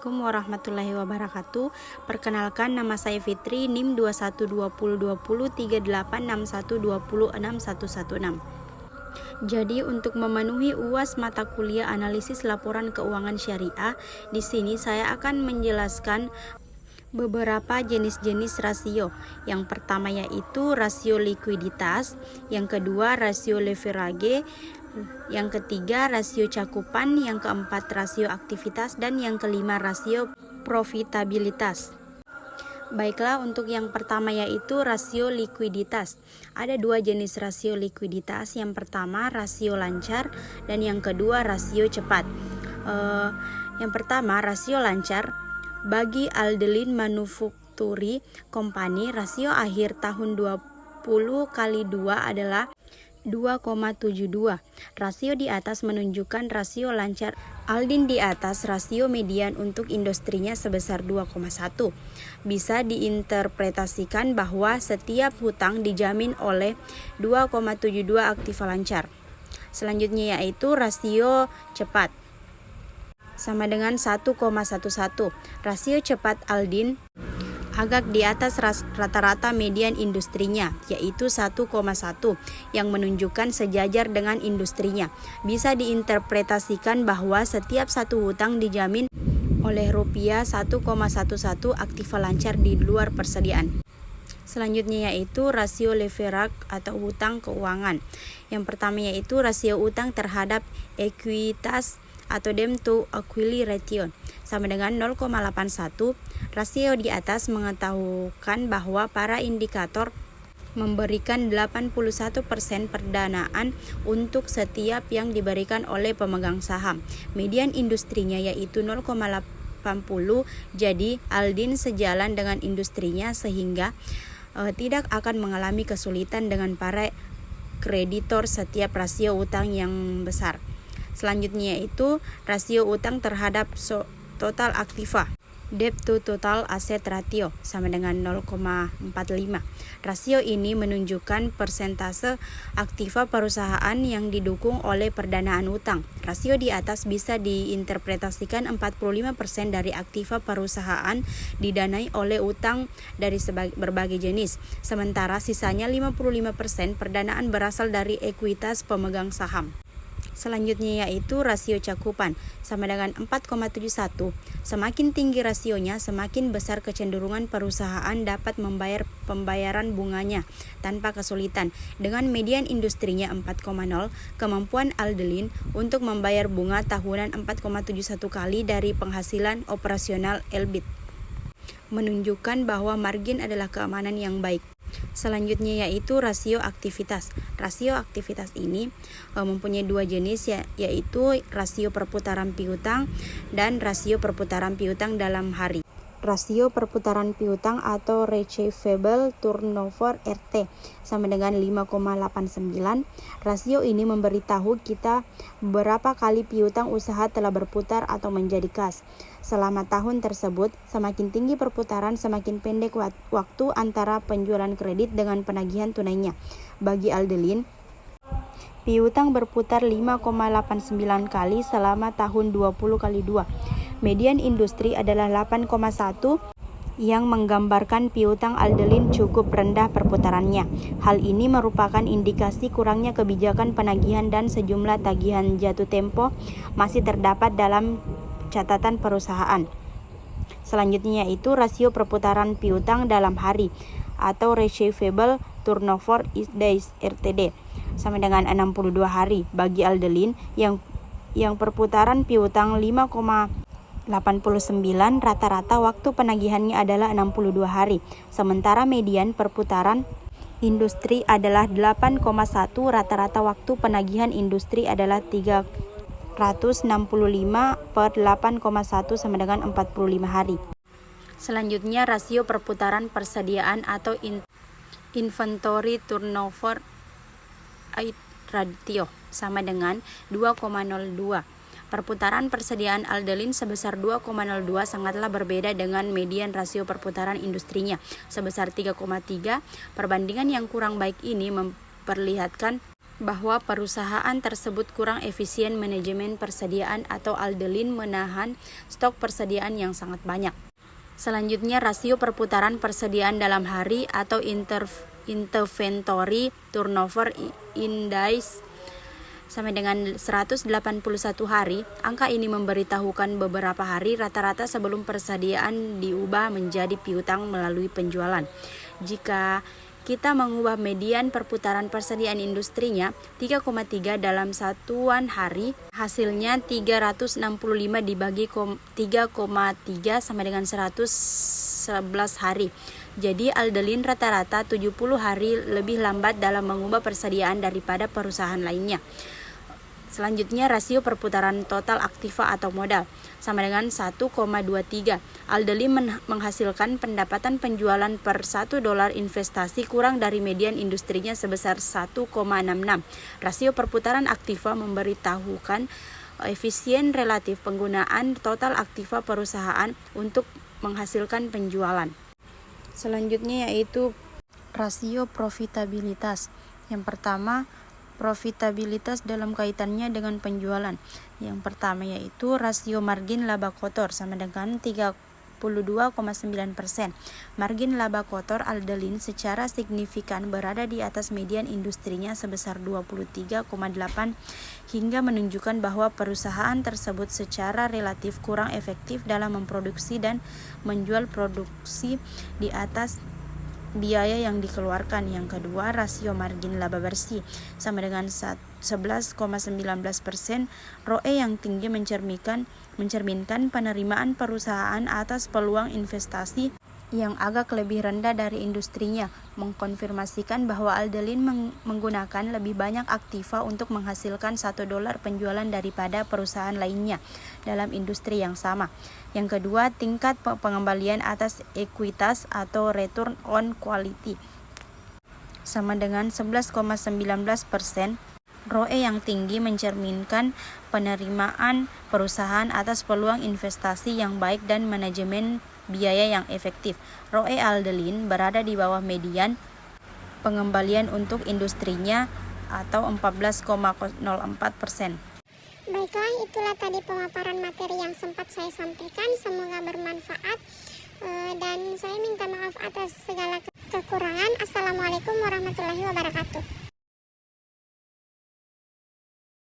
Assalamualaikum warahmatullahi wabarakatuh. Perkenalkan, nama saya Fitri, NIM 2120203861206116. Jadi untuk memenuhi UAS mata kuliah analisis laporan keuangan syariah, di sini saya akan menjelaskan beberapa jenis-jenis rasio. Yang pertama yaitu rasio likuiditas, yang kedua rasio leverage, yang ketiga rasio cakupan, yang keempat rasio aktivitas, dan yang kelima rasio profitabilitas. Baiklah, untuk yang pertama yaitu rasio likuiditas. Ada dua jenis rasio likuiditas. Yang pertama rasio lancar dan yang kedua rasio cepat. Yang pertama rasio lancar. Bagi Aldelin Manufacturing Company, rasio akhir tahun 20 kali 2 adalah 2,72. Rasio di atas menunjukkan rasio lancar Aldin di atas rasio median untuk industrinya sebesar 2,1. Bisa diinterpretasikan bahwa setiap hutang dijamin oleh 2,72 aktiva lancar. Selanjutnya yaitu rasio cepat sama dengan 1,11. Rasio cepat Aldin agak di atas rata-rata median industrinya, yaitu 1,1, yang menunjukkan sejajar dengan industrinya. Bisa diinterpretasikan bahwa setiap satu hutang dijamin oleh rupiah 1,11 aktiva lancar di luar persediaan. Selanjutnya yaitu rasio leverage atau hutang keuangan. Yang pertama yaitu rasio utang terhadap ekuitas atau debt to equity ratio sama dengan 0,81. Rasio di atas mengetahukan bahwa para indikator memberikan 81% perdanaan untuk setiap yang diberikan oleh pemegang saham. Median industrinya yaitu 0,80. Jadi Aldin sejalan dengan industrinya sehingga tidak akan mengalami kesulitan dengan para kreditor setiap rasio utang yang besar. Selanjutnya yaitu rasio utang terhadap total aktiva, debt to total asset ratio sama dengan 0,45. Rasio ini menunjukkan persentase aktiva perusahaan yang didukung oleh perdanaan utang. Rasio di atas bisa diinterpretasikan 45% dari aktiva perusahaan didanai oleh utang dari berbagai jenis, sementara sisanya 55% perdanaan berasal dari ekuitas pemegang saham. Selanjutnya yaitu rasio cakupan sama dengan 4,71. Semakin tinggi rasionya, semakin besar kecenderungan perusahaan dapat membayar pembayaran bunganya tanpa kesulitan. Dengan median industrinya 4,0, kemampuan Aldelin untuk membayar bunga tahunan 4,71 kali dari penghasilan operasional EBIT menunjukkan bahwa margin adalah keamanan yang baik. Selanjutnya yaitu rasio aktivitas. Rasio aktivitas ini mempunyai dua jenis yaitu rasio perputaran piutang dan rasio perputaran piutang dalam hari. Rasio perputaran piutang atau receivable turnover RT sama dengan 5,89. Rasio ini memberitahu kita berapa kali piutang usaha telah berputar atau menjadi kas. Selama tahun tersebut, semakin tinggi perputaran, semakin pendek waktu antara penjualan kredit dengan penagihan tunainya. Bagi Aldelin, piutang berputar 5,89 kali selama tahun 20 kali 2. Median industri adalah 8,1 yang menggambarkan piutang Aldelin cukup rendah perputarannya. Hal ini merupakan indikasi kurangnya kebijakan penagihan dan sejumlah tagihan jatuh tempo masih terdapat dalam catatan perusahaan. Selanjutnya yaitu rasio perputaran piutang dalam hari atau receivable turnover days RTD sama dengan 62 hari. Bagi Aldelin yang perputaran piutang 5,89, rata-rata waktu penagihannya adalah 62 hari. Sementara median perputaran industri adalah 8,1, rata-rata waktu penagihan industri adalah 365 per 8,1 sama dengan 45 hari. Selanjutnya rasio perputaran persediaan atau inventory turnover ratio sama dengan 2,02. Perputaran persediaan Aldelin sebesar 2,02 sangatlah berbeda dengan median rasio perputaran industrinya sebesar 3,3. Perbandingan yang kurang baik ini memperlihatkan bahwa perusahaan tersebut kurang efisien manajemen persediaan atau Aldelin menahan stok persediaan yang sangat banyak. Selanjutnya, rasio perputaran persediaan dalam hari atau inventory turnover index sampai dengan 181 hari. Angka ini memberitahukan beberapa hari rata-rata sebelum persediaan diubah menjadi piutang melalui penjualan. Jika kita mengubah median perputaran persediaan industrinya 3,3 dalam satuan hari, hasilnya 365 dibagi 3,3 sama dengan 111 hari. Jadi Aldelin rata-rata 70 hari lebih lambat dalam mengubah persediaan daripada perusahaan lainnya. Selanjutnya, rasio perputaran total aktiva atau modal sama dengan 1,23. Aldelin menghasilkan pendapatan penjualan per $1 investasi kurang dari median industrinya sebesar 1,66. Rasio perputaran aktiva memberitahukan efisien relatif penggunaan total aktiva perusahaan untuk menghasilkan penjualan. Selanjutnya yaitu rasio profitabilitas. Yang pertama, profitabilitas dalam kaitannya dengan penjualan. Yang pertama yaitu rasio margin laba kotor sama dengan 32,9%. Margin laba kotor Aldelin secara signifikan berada di atas median industrinya sebesar 23,8 hingga menunjukkan bahwa perusahaan tersebut secara relatif kurang efektif dalam memproduksi dan menjual produksi di atas biaya yang dikeluarkan. Yang kedua, rasio margin laba bersih sama dengan 11,19%. ROE yang tinggi mencerminkan penerimaan perusahaan atas peluang investasi yang agak lebih rendah dari industrinya, mengkonfirmasikan bahwa Aldelin menggunakan lebih banyak aktiva untuk menghasilkan $1 penjualan daripada perusahaan lainnya dalam industri yang sama. Yang kedua, tingkat pengembalian atas ekuitas atau return on quality sama dengan 11,19%. ROE yang tinggi mencerminkan penerimaan perusahaan atas peluang investasi yang baik dan manajemen biaya yang efektif. ROE Aldelin berada di bawah median pengembalian untuk industrinya atau 14,04%. Baiklah, itulah tadi pemaparan materi yang sempat saya sampaikan. Semoga bermanfaat dan saya minta maaf atas segala kekurangan. Assalamualaikum warahmatullahi wabarakatuh.